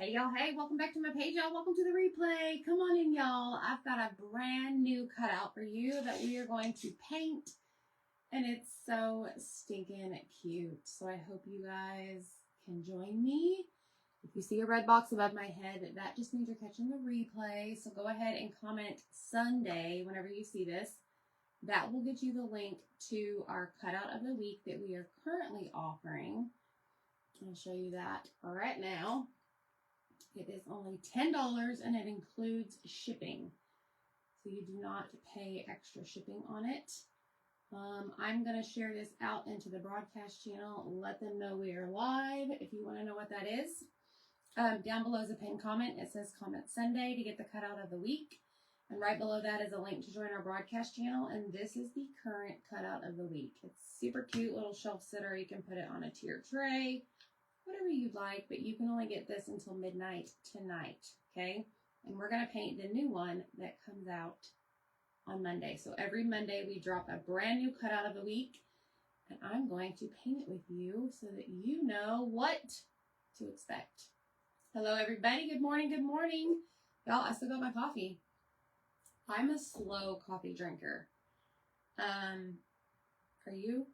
Hey y'all, hey, welcome back to my page, y'all. Welcome to the replay. Come on in, y'all. I've got a brand new cutout for you that we are going to paint, and it's so stinking cute. So I hope you guys can join me. If you see a red box above my head, that just means you're catching the replay. So go ahead and comment Sunday whenever you see this. That will get you the link to our cutout of the week that we are currently offering. I'll show you that right now. It is only $10 and it includes shipping. So you do not pay extra shipping on it. I'm going to share this out into the broadcast channel. Let them know we are live if you want to know what that is. Down below is a pinned comment. It says comment Sunday to get the cutout of the week. And right below that is a link to join our broadcast channel. And this is the current cutout of the week. It's super cute little shelf sitter. You can put it on a tier tray, whatever you'd like, but you can only get this until midnight tonight, okay? And we're going to paint the new one that comes out on Monday. So every Monday we drop a brand new cutout of the week, and I'm going to paint it with you so that you know what to expect. Hello, everybody. Good morning. Good morning. Y'all, I still got my coffee. I'm a slow coffee drinker. Are you?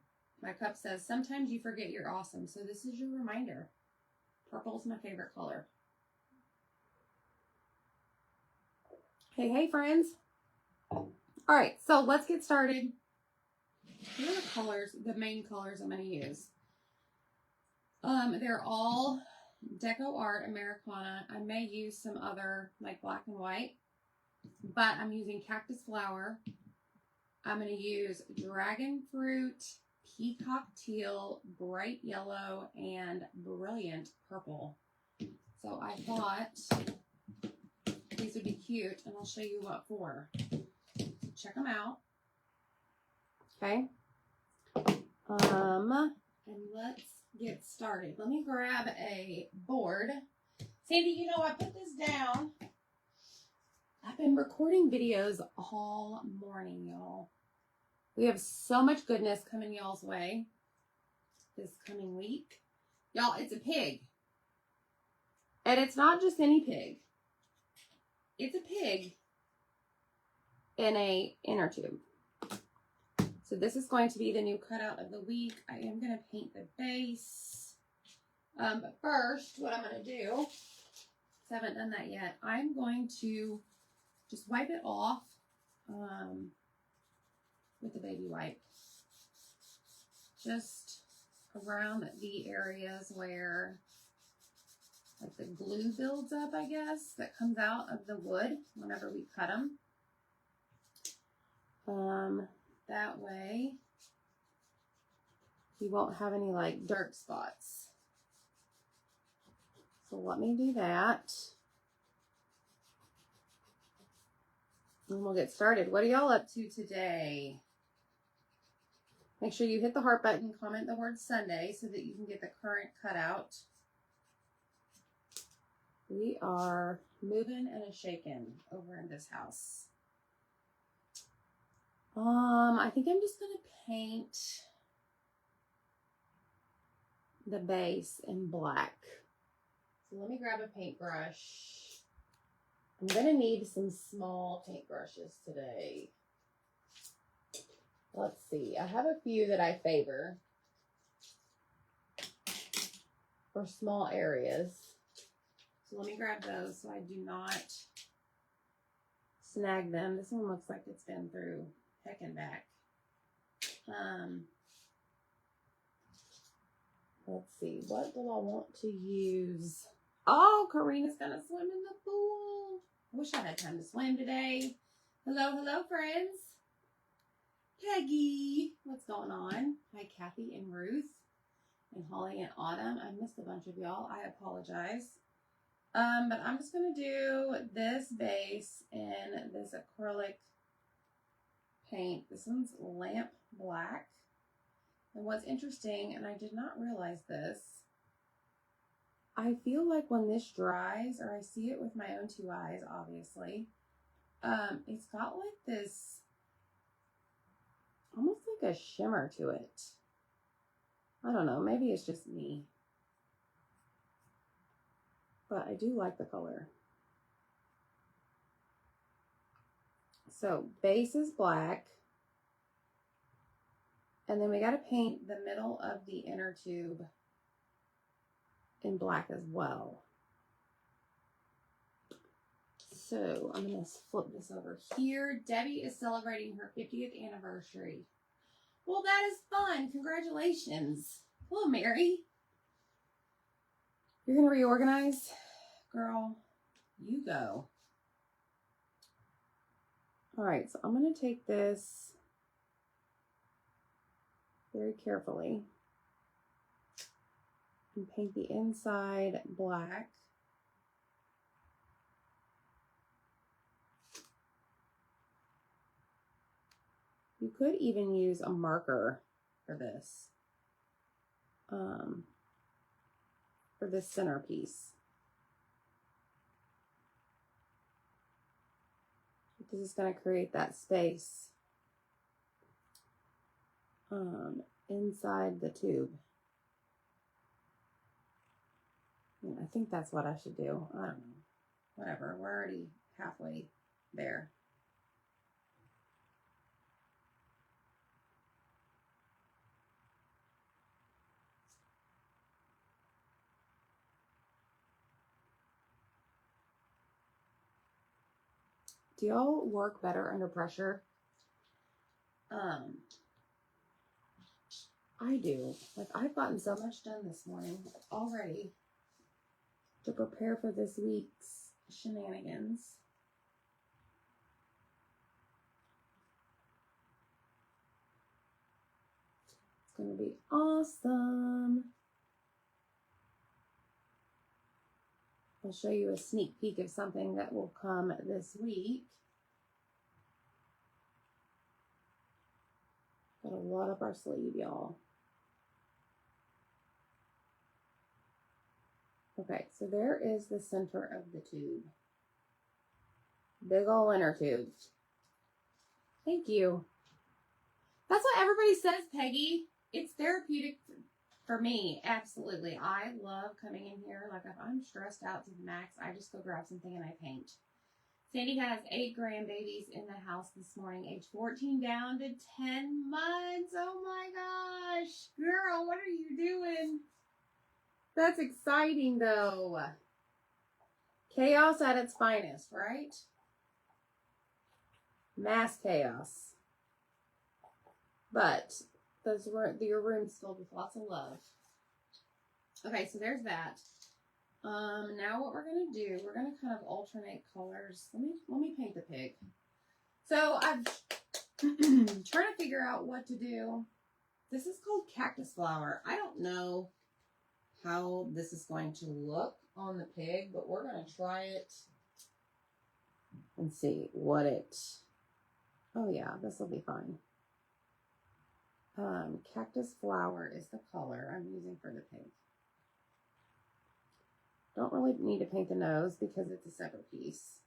My cup says, sometimes you forget you're awesome. So this is your reminder. Purple's my favorite color. Hey, hey, friends. All right, so let's get started. Here are the colors, the main colors I'm going to use. They're all Deco Art Americana. I may use some other, like black and white, but I'm using Cactus Flower. I'm going to use Dragon Fruit, Peacock Teal, Bright Yellow, and Brilliant Purple. So I thought these would be cute, and I'll show you what for. Check them out. Okay. And let's get started. Let me grab a board. Sandy, you know, I put this down. I've been recording videos all morning, y'all. We have so much goodness coming y'all's way this coming week. Y'all, it's a pig. And it's not just any pig. It's a pig in a inner tube. So this is going to be the new cutout of the week. I am going to paint the base. But first, what I'm going to do, because I haven't done that yet, I'm going to just wipe it off with the baby wipe. Just around the areas where like the glue builds up, I guess, that comes out of the wood whenever we cut them. That way you won't have any like dark spots. So let me do that. And we'll get started. What are y'all up to today? Make sure you hit the heart button, comment the word Sunday so that you can get the current cutout. We are moving and a shaking over in this house. I think I'm just going to paint the base in black. So let me grab a paintbrush. I'm going to need some small paintbrushes today. Let's see. I have a few that I favor for small areas. So let me grab those so I do not snag them. This one looks like it's been through heck and back. Let's see. What do I want to use? Oh, Karina's going to swim in the pool. I wish I had time to swim today. Hello, hello, friends. Peggy, what's going on? Hi, Kathy and Ruth and Holly and Autumn. I missed a bunch of y'all. I apologize. But I'm just going to do this base in this acrylic paint. This one's lamp black. And what's interesting, and I did not realize this, I feel like when this dries, or I see it with my own two eyes, obviously, it's got like this, almost like a shimmer to it. I don't know, maybe it's just me. but I do like the color. So base is black. And then we got to paint the middle of the inner tube in black as well. So I'm going to flip this over here. Debbie is celebrating her 50th anniversary. Well, that is fun. Congratulations. Hello, Mary. You're going to reorganize? Girl, you go. All right, so I'm going to take this very carefully and paint the inside black. You could even use a marker for this, for this centerpiece. This is going to create that space inside the tube. And I think that's what I should do. I don't know. Whatever. We're already halfway there. Do y'all work better under pressure? I do. Like, I've gotten so much done this morning already to prepare for this week's shenanigans. It's going to be awesome. I'll show you a sneak peek of something that will come this week. Got a lot up our sleeve, y'all. Okay, so there is the center of the tube. Big ol' inner tube. Thank you. That's what everybody says, Peggy. It's therapeutic for me. Absolutely. I love coming in here. Like, if I'm stressed out to the max, I just go grab something and I paint. Sandy has 8 grandbabies in the house this morning, age 14 down to 10 months. Oh my gosh. Girl, what are you doing? That's exciting, though. Chaos at its finest, right? Mass chaos. But your room's filled with lots of love. Okay, so there's that. Now what we're going to do, we're going to kind of alternate colors. Let me paint the pig. So I'm trying to figure out what to do. This is called cactus flower. I don't know how this is going to look on the pig, but we're going to try it and see what it, oh yeah, this will be fine. Cactus flower is the color I'm using for the pig. Don't really need to paint the nose because it's a separate piece.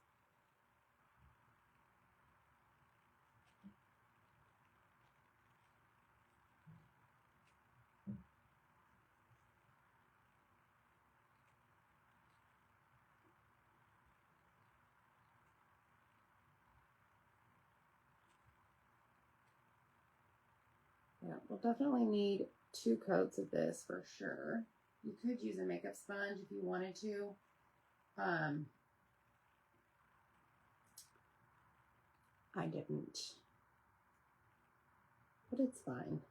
Yeah, we'll definitely need 2 coats of this for sure. You could use a makeup sponge if you wanted to. I didn't, but it's fine.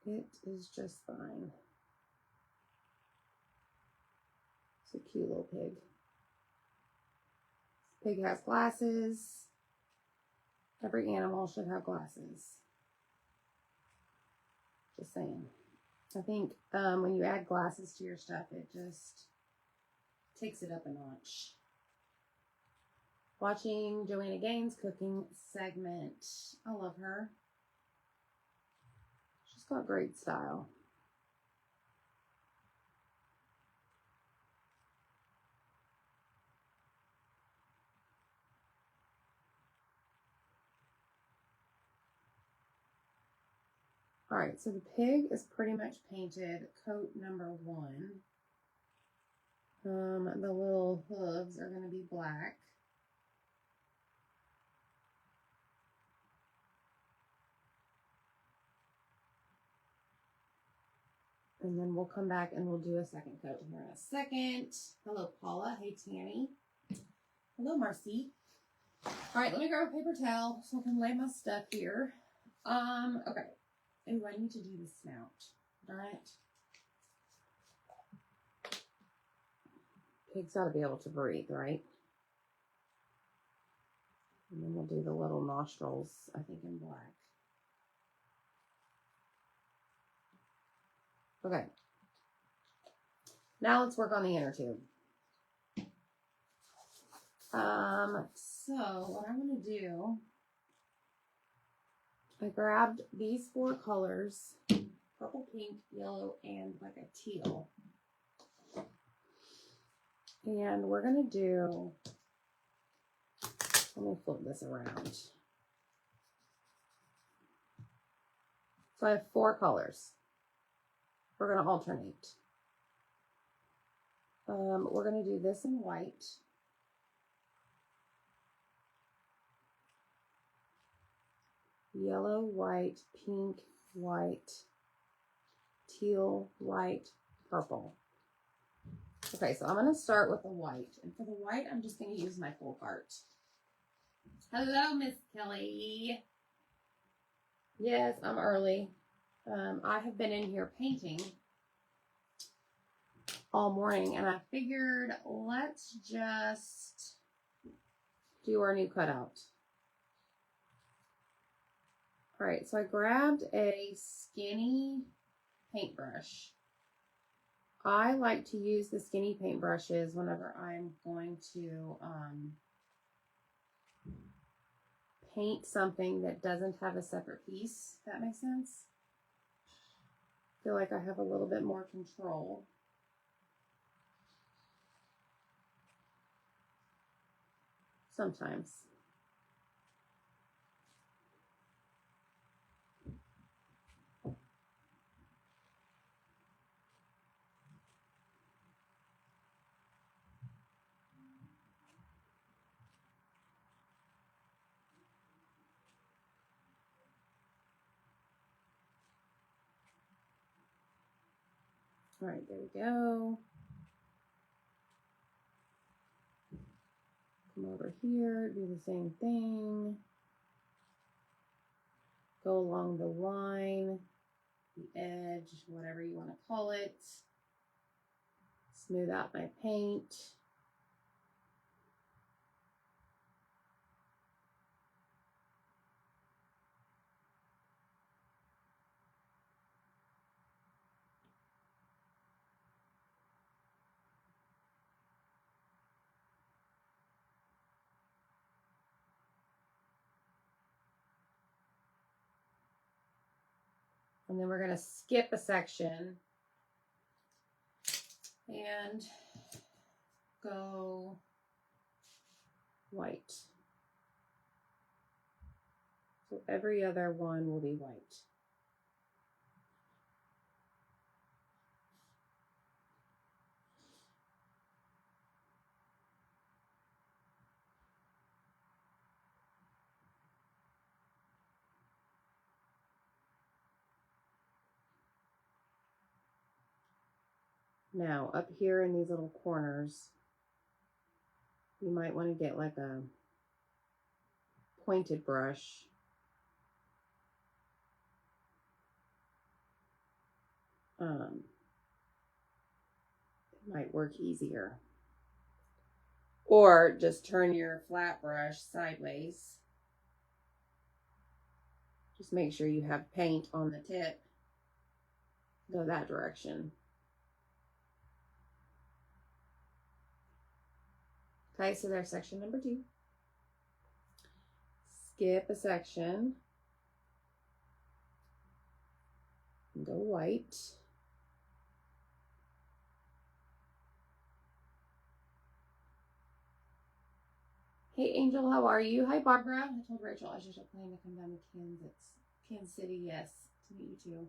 It is just fine. It's a cute little pig. This pig has glasses. Every animal should have glasses. Just saying. I think when you add glasses to your stuff, it just takes it up a notch. Watching Joanna Gaines' cooking segment. I love her. She's got great style. All right, so the pig is pretty much painted coat number 1. The little hooves are going to be black. And then we'll come back and we'll do a second coat here in a second. Hello, Paula. Hey, Tanny. Hello, Marcy. All right, let me grab a paper towel so I can lay my stuff here. Okay. Ooh, I need to do the snout. Darn it. Pig's got to be able to breathe, right? And then we'll do the little nostrils, I think, in black. Okay. Now let's work on the inner tube. So what I'm going to do, I grabbed these 4 colors, purple, pink, yellow, and like a teal. And we're going to do, let me flip this around. So I have 4 colors. We're going to alternate. We're going to do this in white. Yellow, white, pink, white, teal, white, purple. Okay, so I'm going to start with the white. And for the white, I'm just going to use my full cart. Hello, Miss Kelly. Yes, I'm early. I have been in here painting all morning, and I figured let's just do our new cutout. All right, so I grabbed a skinny paintbrush. I like to use the skinny paintbrushes whenever I'm going to paint something that doesn't have a separate piece, if that makes sense. I feel like I have a little bit more control. Sometimes. All right, there we go. Come over here, do the same thing. Go along the line, the edge, whatever you want to call it. Smooth out my paint. And then we're going to skip a section and go white. So every other one will be white. Now, up here in these little corners, you might want to get like a pointed brush. It might work easier. Or just turn your flat brush sideways. Just make sure you have paint on the tip. Go that direction. Okay, so there's section number 2. Skip a section. And go white. Hey, Angel, how are you? Hi, Barbara. I told Rachel I should plane to come down to Kansas City. Yes. to meet you too.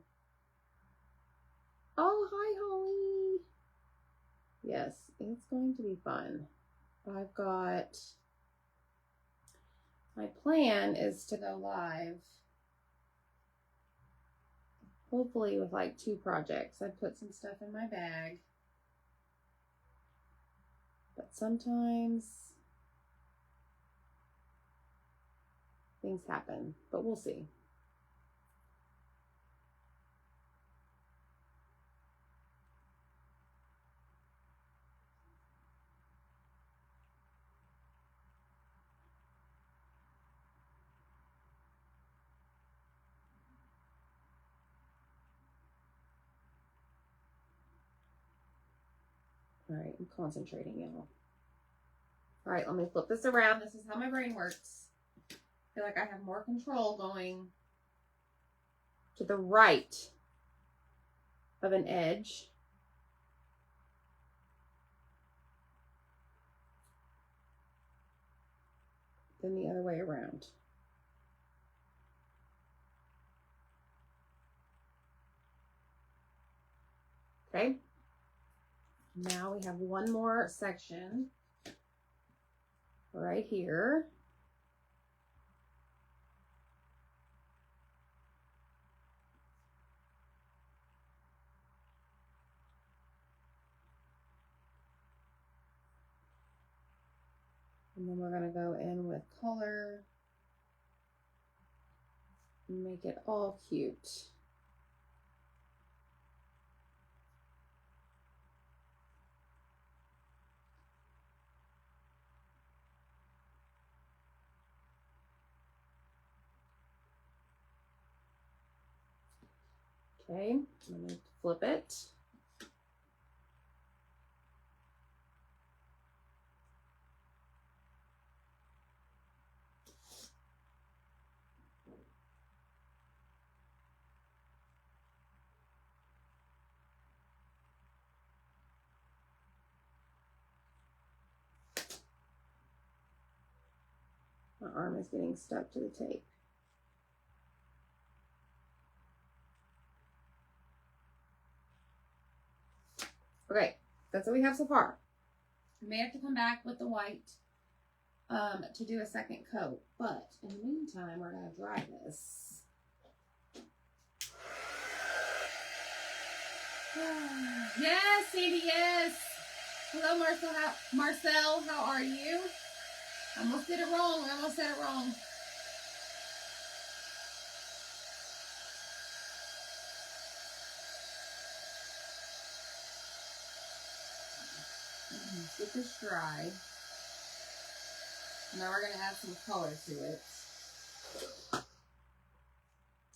Oh, hi, Holly. Yes, it's going to be fun. I've got, my plan is to go live, hopefully with like 2 projects. I put some stuff in my bag, but sometimes things happen, but we'll see. All right, I'm concentrating, y'all. All right, let me flip this around. This is how my brain works. I feel like I have more control going to the right of an edge than the other way around. Okay. Now we have one more section right here. And then we're going to go in with color and make it all cute. Okay, let me flip it. My arm is getting stuck to the tape. Okay, that's what we have so far. We may have to come back with the white to do a second coat, but in the meantime, we're going to dry this. Yes, Sandy, yes. Hello, Marcel, how are you? I almost did it wrong. I almost said it wrong. Get this dry. Now we're going to add some color to it.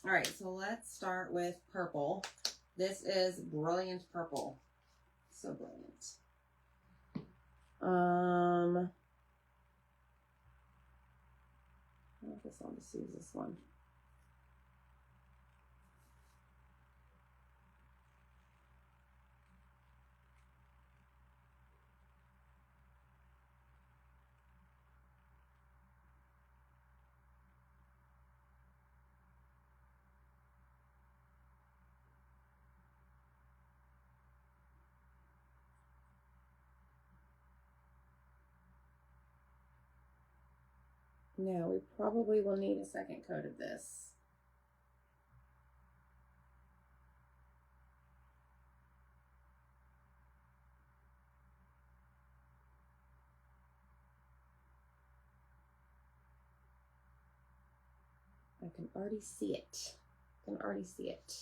All right, so let's start with purple. This is Brilliant Purple. So brilliant. I guess I'll just use this one. Now we probably will need a second coat of this. I can already see it.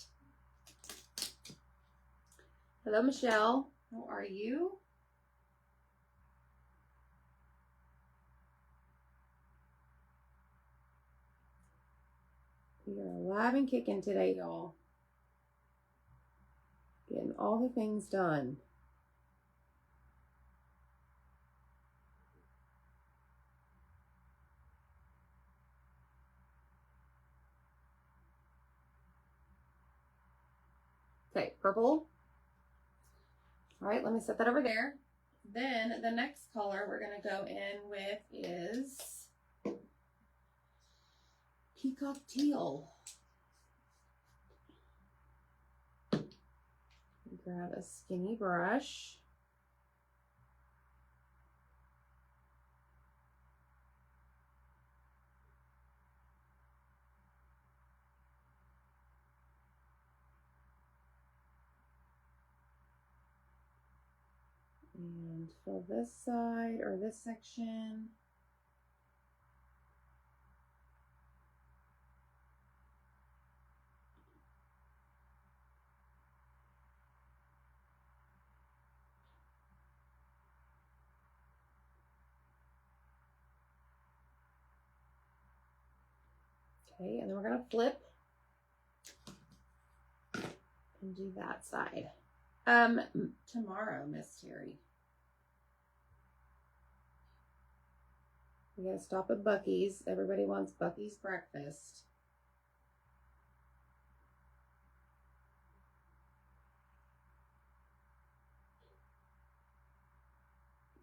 Hello, Michelle. How are you? We are alive and kicking today, y'all. Getting all the things done. Okay, purple. All right, let me set that over there. Then the next color we're going to go in with is Peacock Teal. grab a skinny brush. And fill this side or this section. Okay, and then we're gonna flip and do that side. Tomorrow, Miss Terry. We gotta stop at Buc-ee's. Everybody wants Buc-ee's breakfast.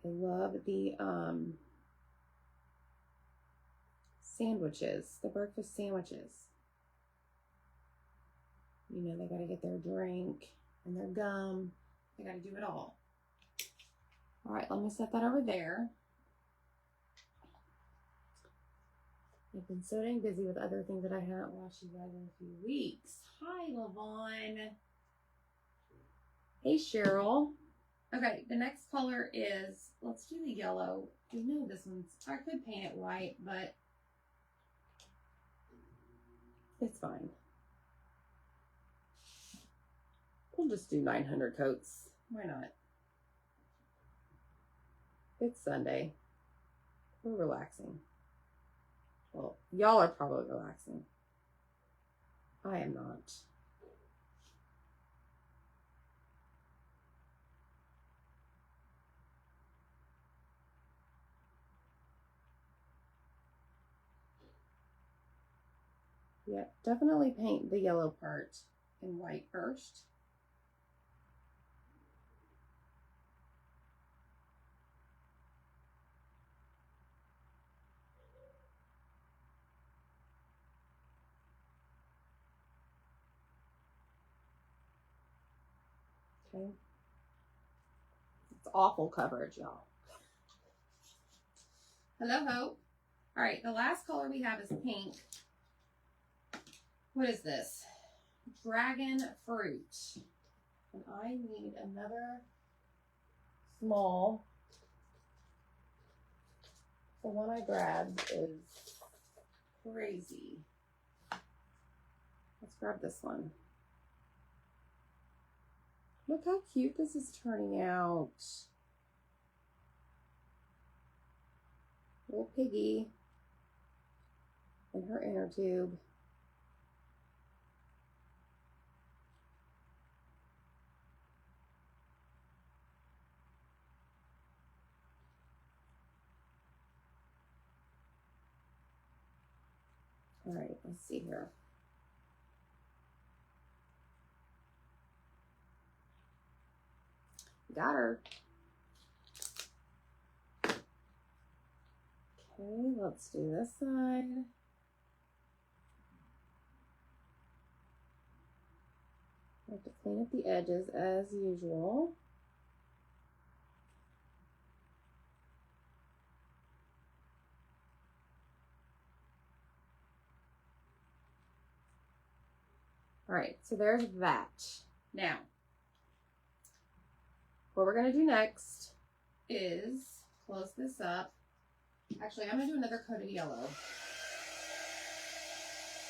I love the sandwiches, the breakfast sandwiches. You know, they gotta get their drink and their gum. They gotta do it all. All right, let me set that over there. I've been so dang busy with other things that I haven't watched you guys in a few weeks. Hi, Lavon. Hey, Cheryl. Okay, the next color is, let's do the yellow. We know this one's, I could paint it white, but it's fine. We'll just do 900 coats. Why not? It's Sunday. We're relaxing. Well, y'all are probably relaxing. I am not. Yeah, definitely paint the yellow part in white first. Okay. It's awful coverage, y'all. Hello, Hope. All right, the last color we have is pink. What is this? Dragon fruit. And I need another small. The one I grabbed is crazy. Let's grab this one. Look how cute this is turning out. Little piggy in her inner tube. All right, let's see here. Got her. Okay, let's do this side. I have to clean up the edges as usual. All right, so there's that. Now, what we're gonna do next is close this up. Actually, I'm gonna do another coat of yellow.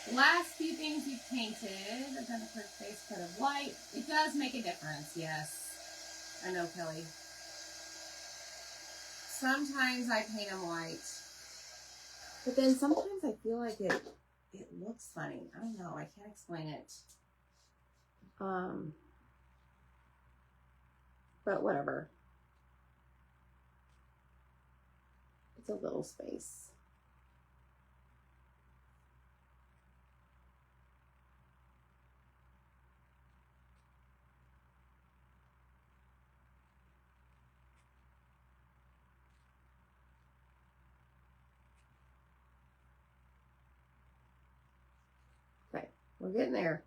The last few things you've painted, I've done a quick face coat of white. It does make a difference, yes. I know, Kelly. Sometimes I paint them white, but then sometimes I feel like it looks funny. I don't know. I can't explain it. But whatever. It's a little space. Okay, we're getting there.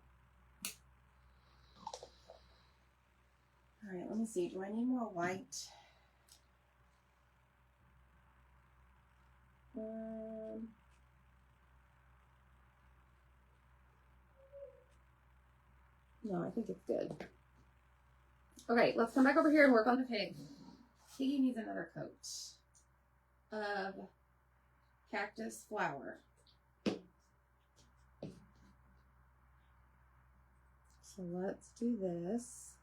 All right, let me see. Do I need more white? No, I think it's good. Okay, let's come back over here and work on the pig. Piggy needs another coat of cactus flower. So let's do this.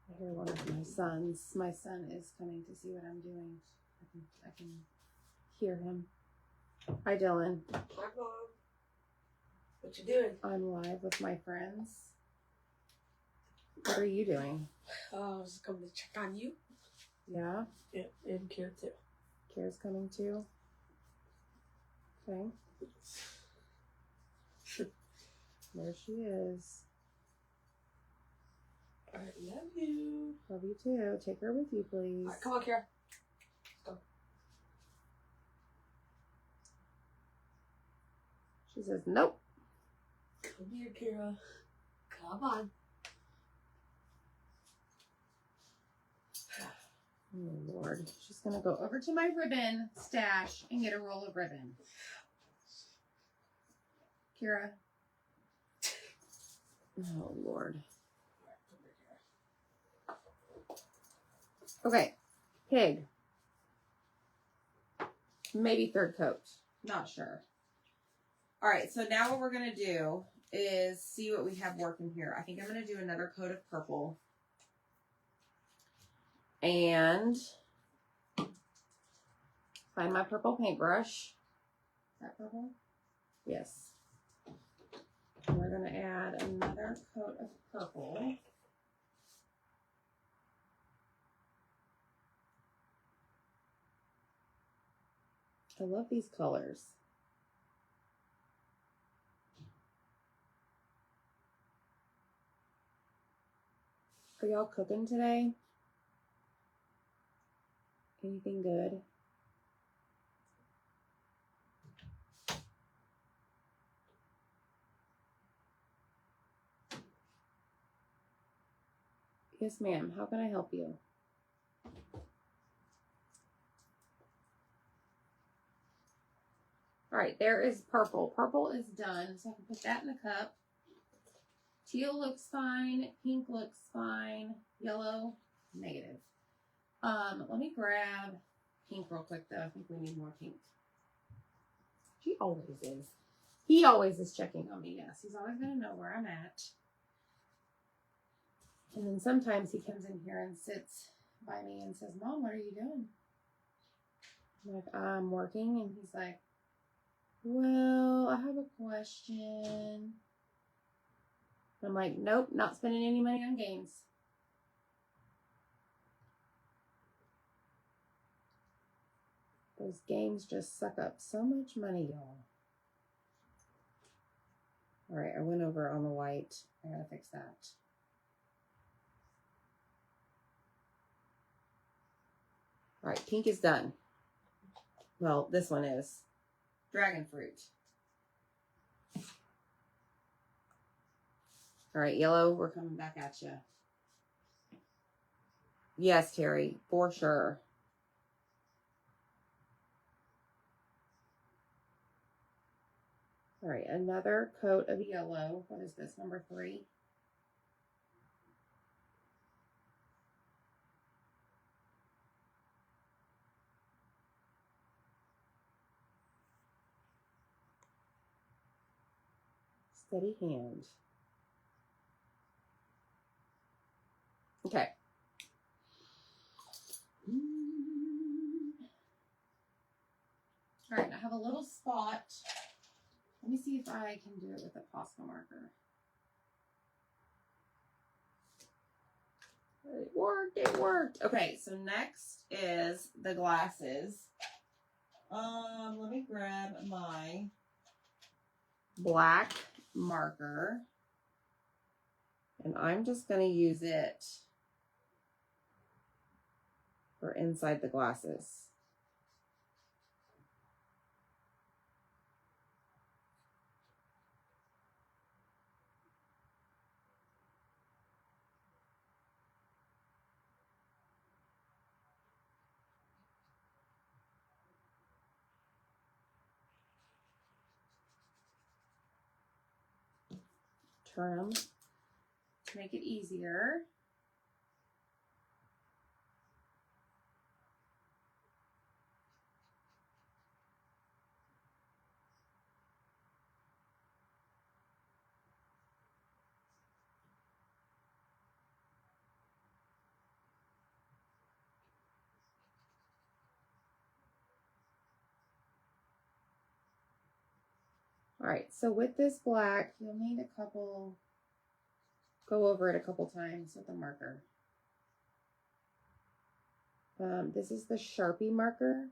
I hear one of my sons. My son is coming to see what I'm doing. I can hear him. Hi, Dylan. Hi, Mom. What you doing? I'm live with my friends. What are you doing? I was coming to check on you. Yeah? Yeah, and Kira too. Kira's coming too. Okay. There she is. I love you. Love you too. Take her with you, please. All right, come on, Kira. Let's go. She says, nope. Come here, Kira. Come on. Oh, Lord. She's going to go over to my ribbon stash and get a roll of ribbon. Kira. Oh, Lord. Okay. Pig. Maybe third coat. Not sure. All right. So now what we're going to do is see what we have working here. I think I'm going to do another coat of purple. And find my purple paintbrush. Is that purple? Yes. And we're going to add another coat of purple. I love these colors. Are y'all cooking today? Anything good? Yes, ma'am. How can I help you? All right, there is purple. Purple is done, so I can put that in the cup. Teal looks fine. Pink looks fine. Yellow, negative. Let me grab pink real quick, though. I think we need more pink. She always is. He always is checking on me, yes. He's always going to know where I'm at. And then sometimes he comes in here and sits by me and says, Mom, what are you doing? I'm like, I'm working. And he's like, well, I have a question. I'm like, nope, not spending any money on games. Those games just suck up so much money, y'all. All right, I went over on the white. I gotta fix that. All right, pink is done. Well, this one is. Dragon fruit. All right, yellow, we're coming back at you. Yes, Terry, for sure. All right, another coat of yellow. What is this, number 3? Steady hand. Okay. All right, I have a little spot. Let me see if I can do it with a Posca marker. It worked, it worked. Okay, so next is the glasses. Let me grab my black marker. And I'm just going to use it for inside the glasses. Turn them to make it easier. All right, so with this black, you'll need go over it a couple times with a marker. This is the Sharpie marker.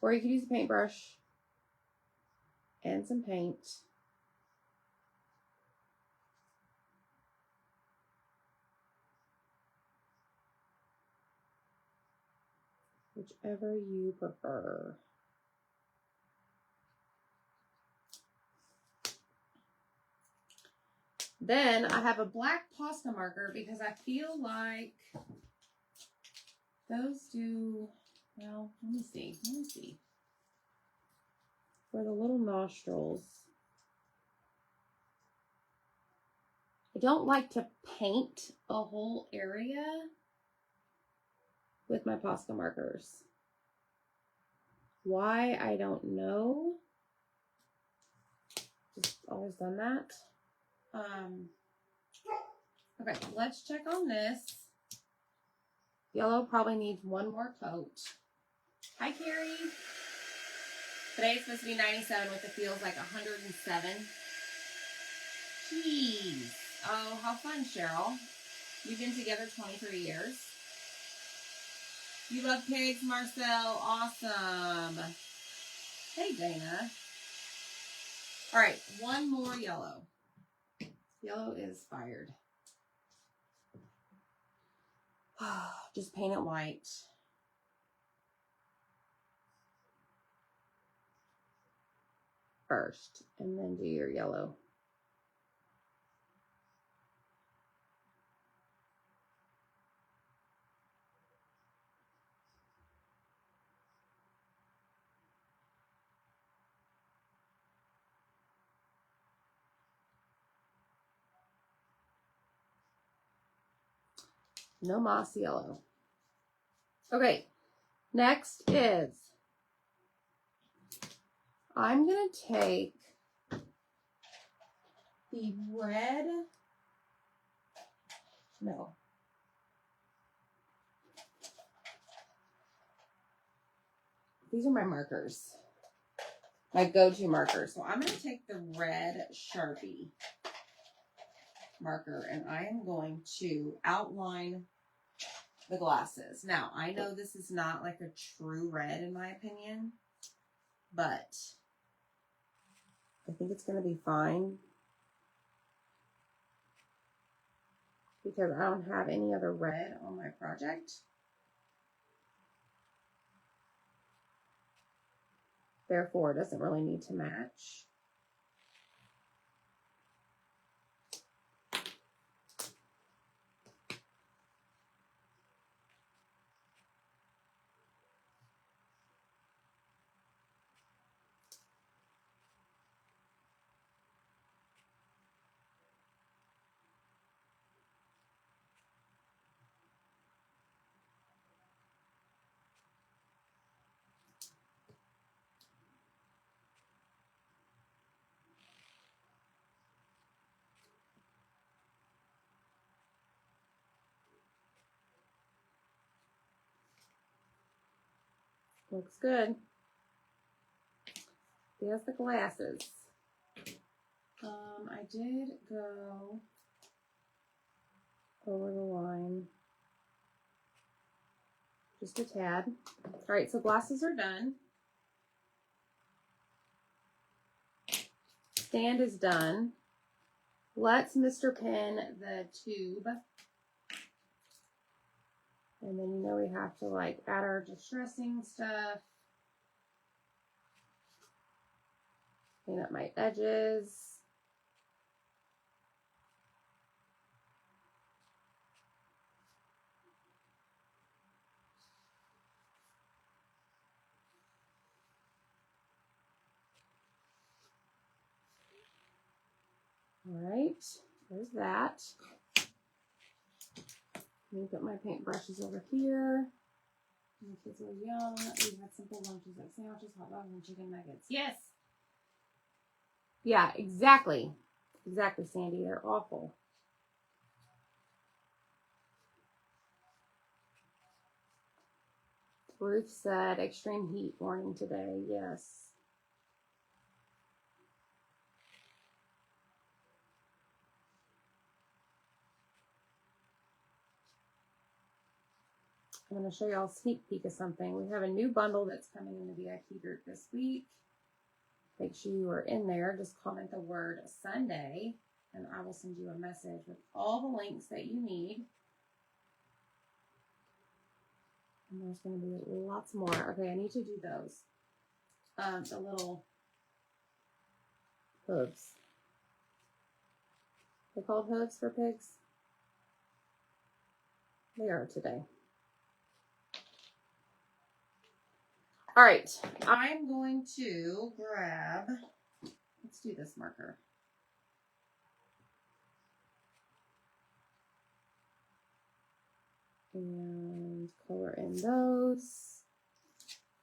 Or you could use a paintbrush and some paint. Whichever you prefer. Then I have a black Posca marker because I feel like those do, well, let me see. For the little nostrils. I don't like to paint a whole area with my Posca markers. Why, I don't know. Just always done that. Okay, let's check on this. Yellow probably needs one more coat. Hi, Carrie. Today it's supposed to be 97 with it feels like 107. Jeez. Oh, how fun, Cheryl. We've been together 23 years. You love pigs, Marcel. Awesome. Hey, Dana. All right, one more yellow. Yellow is fired. Just paint it white. First, and then do your yellow. No moss yellow. Okay, next is I'm going to take the red, no. These are my markers, my go-to markers. So I'm going to take the red Sharpie marker and I am going to outline the glasses. Now, I know this is not like a true red in my opinion, but I think it's going to be fine because I don't have any other red on my project. Therefore, it doesn't really need to match. Looks good. There's the glasses. I did go over the line just a tad. All right, so glasses are done. stand is done. Let's Mr. Pin the tube. And then you know we have to like add our distressing stuff. Clean up my edges. All right, there's that. Let me put my paintbrushes over here. When the kids were young, we had simple lunches like sandwiches, hot dogs, and chicken nuggets. Yes. Yeah, exactly. Exactly, Sandy. They're awful. Ruth said extreme heat warning today. Yes. I'm going to show you all a sneak peek of something. We have a new bundle that's coming in the VIP group this week. Make sure you are in there. Just comment the word Sunday, and I will send you a message with all the links that you need. And there's going to be lots more. Okay, I need to do those. The little hooves. They called hooves for pigs? They are today. All right, I'm going to grab, let's do this marker. And color in those.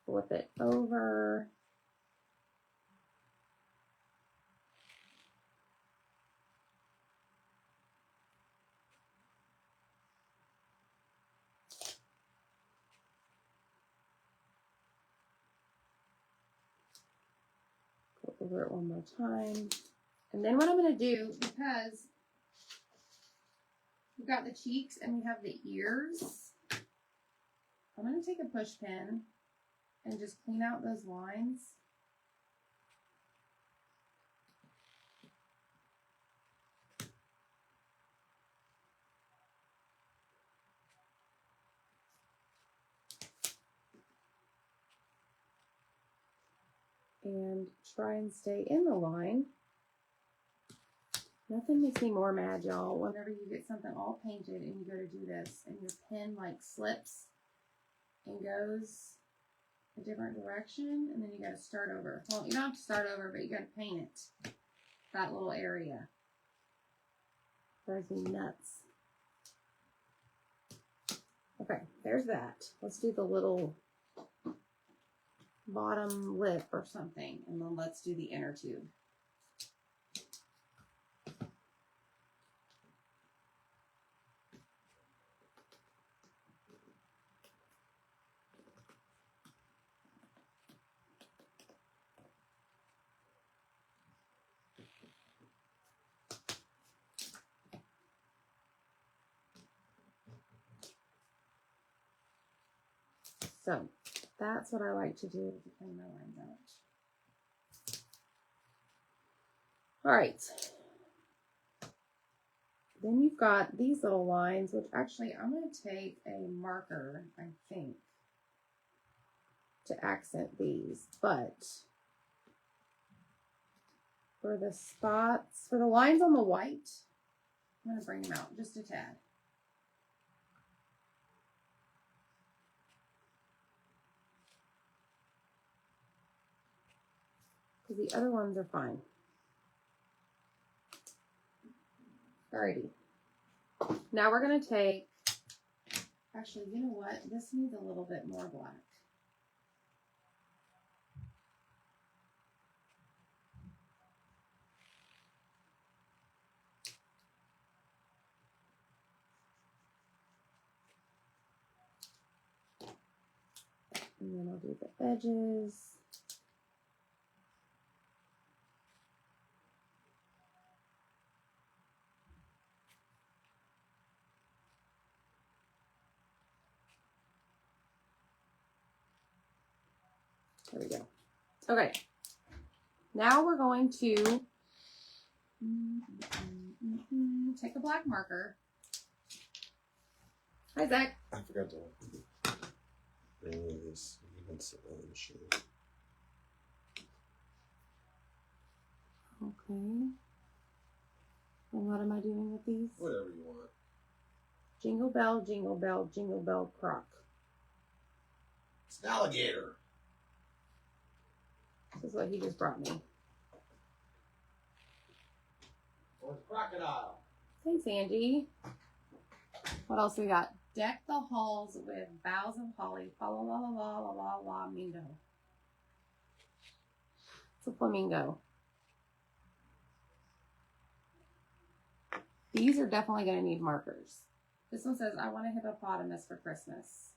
Flip it over. Go over it one more time. And then what I'm going to do, because we've got the cheeks and we have the ears, I'm going to take a push pin and just clean out those lines. And try and stay in the line. Nothing makes me more mad, y'all, whenever you get something all painted and you go to do this and your pen like slips and goes a different direction, and then you got to start over. Well, you don't have to start over, but you got to paint it, that little area. Drives me nuts. Okay, there's that. Let's do the little bottom lip or something, and then let's do the inner tube. So that's what I like to do to clean my lines out. All right. Then you've got these little lines, which actually I'm going to take a marker, I think, to accent these. But for the spots, for the lines on the white, I'm going to bring them out just a tad. Because the other ones are fine. Alrighty. Now we're going to take, actually, you know what? This needs a little bit more black. And then I'll do the edges. There we go. Okay. Now we're going to Take a black marker. Hi, Zach. I forgot to remove this. You can sit on the machine. Okay. And what am I doing with these? Whatever you want. Jingle bell, jingle bell, jingle bell, crock. It's an alligator. This is what he just brought me. Or a crocodile. Thanks, Angie. What else we got? Deck the halls with boughs of holly. Fa la la la la la la la mingo. It's a flamingo. These are definitely going to need markers. This one says, I want a hippopotamus for Christmas.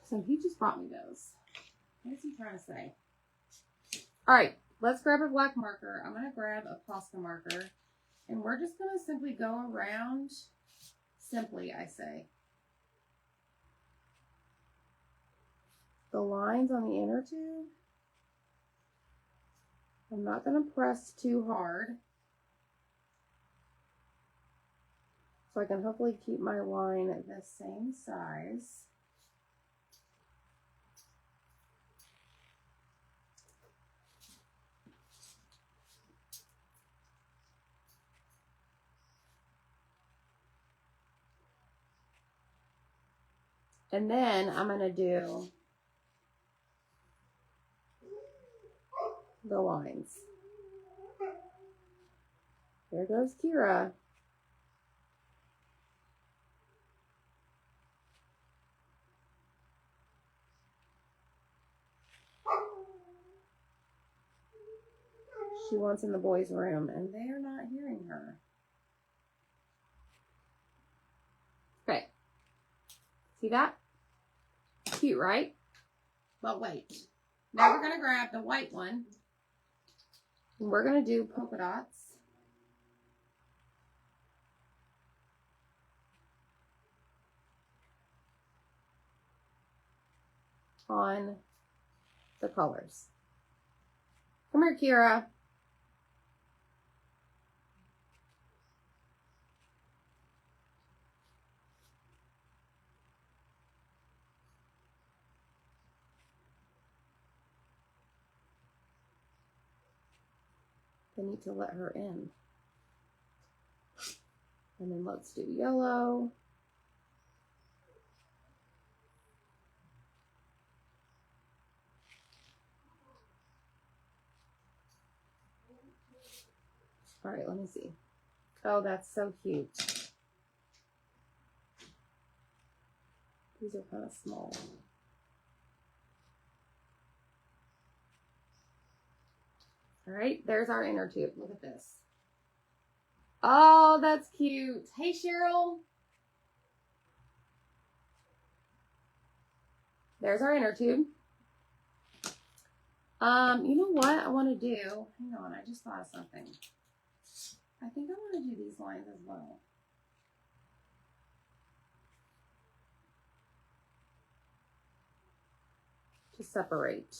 So he just brought me those. What is he trying to say? All right, let's grab a black marker. I'm going to grab a Posca marker. And we're just going to simply go around, simply, I say, the lines on the inner tube. I'm not going to press too hard. So I can hopefully keep my line the same size. And then I'm going to do the lines. There goes Kira. She wants in the boys' room, and they are not hearing her. Okay. See that? Cute, right? But wait. Now we're going to grab the white one. And we're going to do polka dots. On the colors. Come here, Kira. I need to let her in. And then let's do yellow. All right, let me see. Oh, that's so cute. These are kind of small. All right, there's our inner tube. Look at this. Oh, that's cute. Hey, Cheryl. There's our inner tube. You know what I want to do? Hang on, I just thought of something. I think I want to do these lines as well. To separate.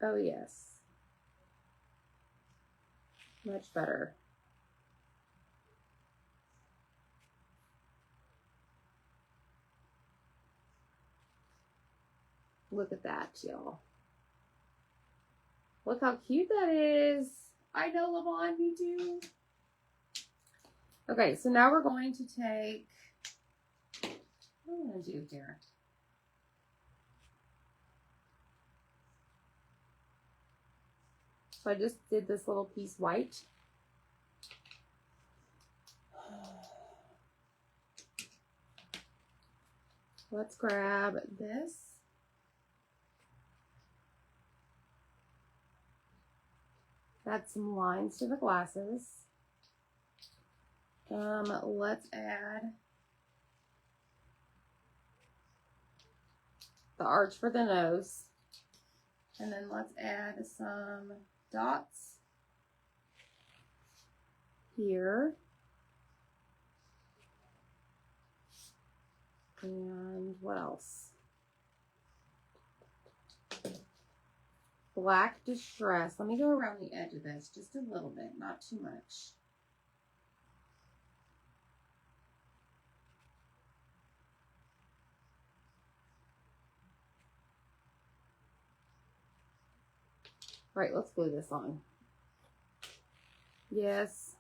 Oh, yes. Much better. Look at that, y'all. Look how cute that is. I know, Lavon, me too. Okay, so now we're going to take, what am I going to do here? So I just did this little piece white. Let's grab this. Add some lines to the glasses. Let's add the arch for the nose. And then let's add some dots here. And what else? Black Distress. Let me go around the edge of this just a little bit, not too much. All right, let's glue this on. Yes.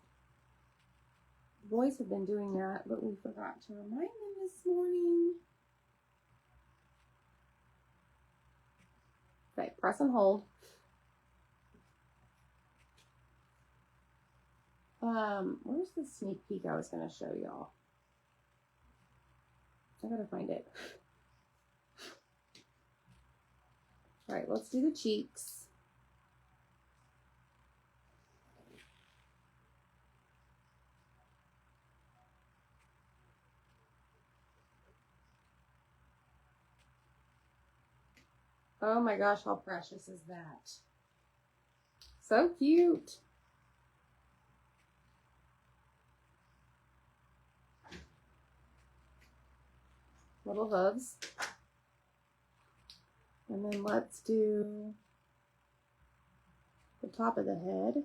The boys have been doing that, but we forgot to remind them this morning. Okay, press and hold. Where's the sneak peek I was going to show y'all? I gotta find it. All right, let's do the cheeks. Oh my gosh, how precious is that? So cute. Little hooves. And then let's do the top of the head.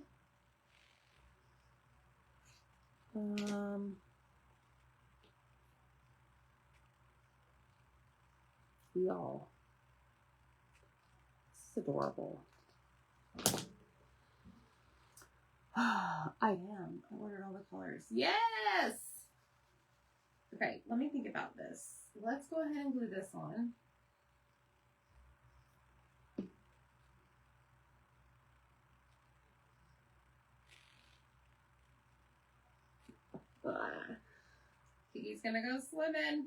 Y'all. It's adorable. I am. I ordered all the colors. Yes! Okay, let me think about this. Let's go ahead and glue this on. Kiki's gonna go swimming.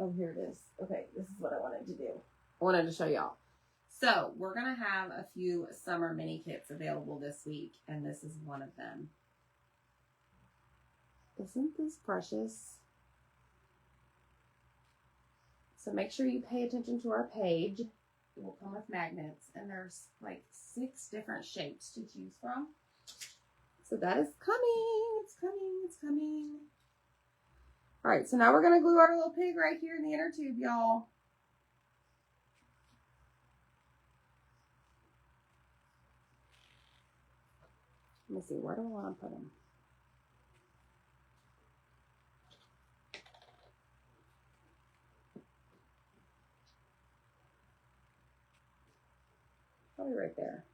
Oh, here it is. Okay, this is what I wanted to do. I wanted to show y'all. So, we're going to have a few summer mini kits available this week, and this is one of them. Isn't this precious? So, make sure you pay attention to our page. It will come with magnets, and there's like 6 different shapes to choose from. So, that is coming. It's coming. It's coming. All right, so now we're going to glue our little pig right here in the inner tube, y'all. Let me see, where do I want to put him? Probably right there.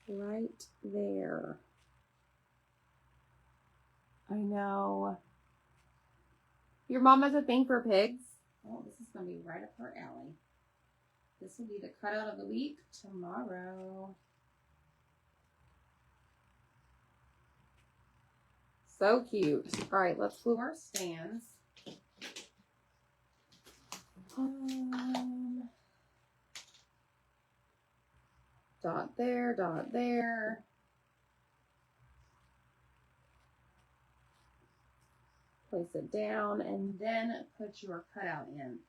Right there. I know. Your mom has a thing for pigs. Oh, this is going to be right up her alley. This will be the cutout of the week tomorrow. So cute. All right, let's glue our stands. Dot there, dot there. Place it down and then put your cutout in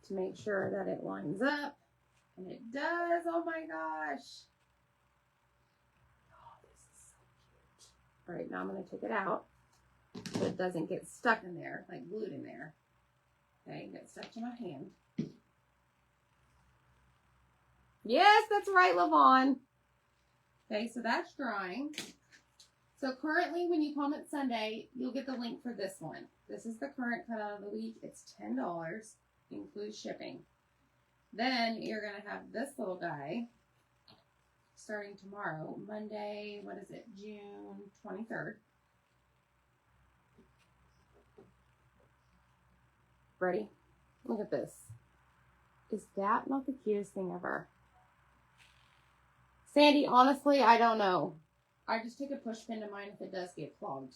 to make sure that it lines up. And it does. Oh my gosh. Oh, this is so cute. All right, now I'm going to take it out so it doesn't get stuck in there, like glued in there. Okay, get stuck to my hand. Yes, that's right, Lavon. Okay, so that's drying. So currently, when you comment Sunday, you'll get the link for this one. This is the current cutout of the week. It's $10, includes shipping. Then you're going to have this little guy starting tomorrow, Monday, what is it, June 23rd. Ready? Look at this. Is that not the cutest thing ever? Sandy, honestly, I don't know. I just take a push pin to mine if it does get clogged.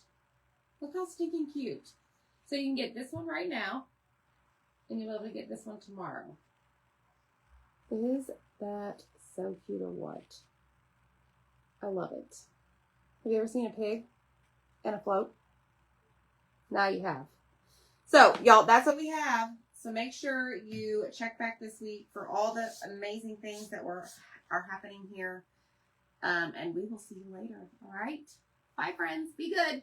Look how stinking cute. So you can get this one right now, and you'll be able to get this one tomorrow. Is that so cute or what? I love it. Have you ever seen a pig and a float? Now you have. So, y'all, that's what we have. So make sure you check back this week for all the amazing things that are happening here. And we will see you later. All right? Bye, friends. Be good.